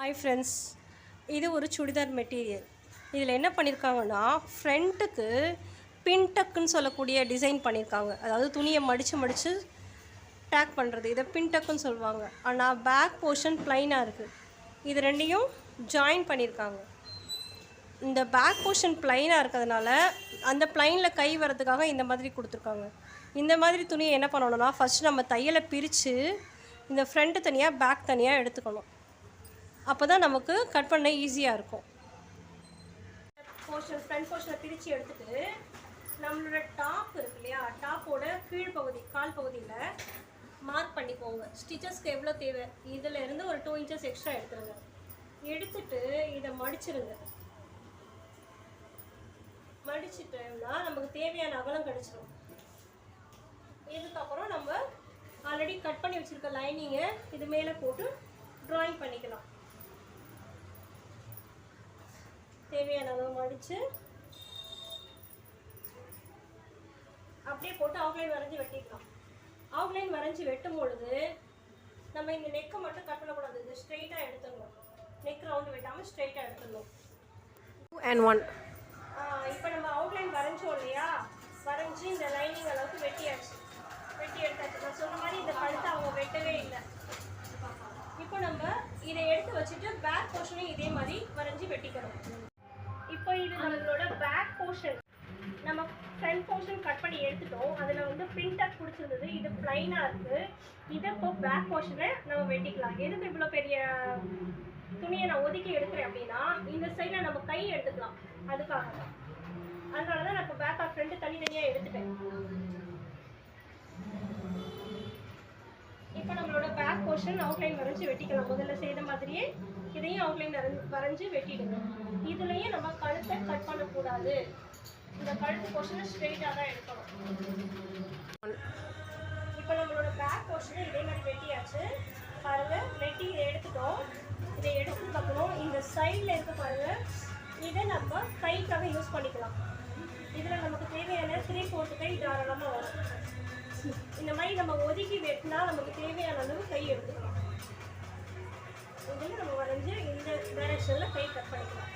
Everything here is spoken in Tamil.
ஹாய் ஃப்ரெண்ட்ஸ், இது ஒரு சுடிதார் மெட்டீரியல். இதில் என்ன பண்ணியிருக்காங்கன்னா, ஃப்ரண்ட்டுக்கு பின்டக்குன்னு சொல்லக்கூடிய டிசைன் பண்ணியிருக்காங்க. அதாவது துணியை மடித்து டேக் பண்ணுறது, இதை பின்டக்குன்னு சொல்லுவாங்க. ஆனால் பேக் போர்ஷன் ப்ளைனாக இருக்குது. இது ரெண்டையும் ஜாயின் பண்ணியிருக்காங்க. இந்த பேக் போர்ஷன் ப்ளைனாக இருக்கிறதுனால அந்த ப்ளைனில் கை வரதுக்காக இந்த மாதிரி கொடுத்துருக்காங்க. இந்த மாதிரி துணியை என்ன பண்ணணும்னா, ஃபஸ்ட்டு நம்ம தையலை பிரித்து இந்த ஃப்ரண்ட்டு தனியாக பேக் தனியாக எடுத்துக்கணும். அப்போ தான் நமக்கு கட் பண்ண ஈஸியாக இருக்கும். ஃப்ரண்ட் போர்ஷனை பிரித்து எடுத்துகிட்டு நம்மளோட டாப் இருக்கு இல்லையா, டாப்போட கீழ்ப்பகுதி கால் பகுதியில் மார்க் பண்ணிக்கோங்க. ஸ்டிச்சஸ்க்கு எவ்வளோ தேவை, இதில் இருந்து ஒரு 2 inches எக்ஸ்ட்ரா எடுத்துருங்க. எடுத்துட்டு இதை மடிச்சிருங்க. மடிச்சிட்டோம்னா நமக்கு தேவையான அகலம் கிடச்சிடும். இதுக்கப்புறம் நம்ம ஆல்ரெடி கட் பண்ணி வச்சுருக்க லைனிங்கை இது மேலே போட்டு ட்ராயிங் பண்ணிக்கலாம். தேவையான அளவு மடித்து அப்படியே போட்டு அவுட்லைன் வரைஞ்சி வெட்டிக்கலாம். அவுட்லைன் வரைஞ்சி வெட்டும் பொழுது நம்ம இந்த நெக்கை மட்டும் கட் பண்ணக்கூடாது, இது ஸ்ட்ரெயிட்டாக எடுத்துடணும். நெக் ரவுண்டு வெட்டாமல் ஸ்ட்ரெயிட்டாக எடுத்துடணும். 2 and 1. இப்போ நம்ம அவுட்லைன் வரைஞ்சோம் இல்லையா, வரைஞ்சி இந்த லைனிங் அளவுக்கு வெட்டி எடுத்தாச்சு. நான் சொன்ன மாதிரி இந்த கழுத்தை அவங்க வெட்டவே இல்லை. இப்போ நம்ம இதை எடுத்து வச்சுட்டு பேக் போர்ஷனையும் இதே மாதிரி வரைஞ்சி வெட்டிக்கணும். இப்போ இது நம்மளோட பேக் போர்ஷன். நம்ம ஃப்ரண்ட் போர்ஷன் கட் பண்ணி எடுத்துட்டோம். அதில் வந்து பின்டக் பிடிச்சிருந்தது, இது ப்ளைனாக இருக்குது. இதை இப்போ பேக் போர்ஷனை நம்ம வெட்டிக்கலாம். எதுக்கு இவ்வளோ பெரிய துணியை நான் ஒதுக்கி எடுக்கிறேன் அப்படின்னா, இந்த சைடில் நம்ம கை எடுத்துக்கலாம். அதுக்காக தான், அதனால தான் நான் இப்போ பேக் ஆஃப் ஃப்ரண்ட்டு தனித்தனியாக எடுத்துட்டேன். இப்போ நம்மளோட பேக் போர்ஷன் அவுட்லைன் வரைஞ்சி வெட்டிக்கலாம். முதல்ல செய்த மாதிரியே இதையும் அவுட்லைன் வரைஞ்சி வெட்டிடுங்க. இதுலேயும் நம்ம கழுத்தை கட் பண்ணக்கூடாது. இந்த கழுத்து போர்ஷனை ஸ்ட்ரெயிட்டாக தான் எடுக்கணும். இப்போ நம்மளோட பேக் போர்ஷனை இதே மாதிரி வெட்டியாச்சு. பாருங்கள், வெட்டி இதை எடுத்துட்டோம். இதை எடுத்ததுக்கப்புறம் இந்த சைடில் இருக்க பாருங்கள், இதை நம்ம கைக்காக யூஸ் பண்ணிக்கலாம். இதில் நமக்கு தேவையான 3/4 கை தாராளமாக வரும். இந்த மாதிரி நம்ம ஒதுக்கி வெட்டினா நமக்கு தேவையான அளவு கை எடுத்துக்கலாம். இதில் நம்ம வரைஞ்சி இந்த டைரக்ஷனில் கை கட் பண்ணிக்கலாம்.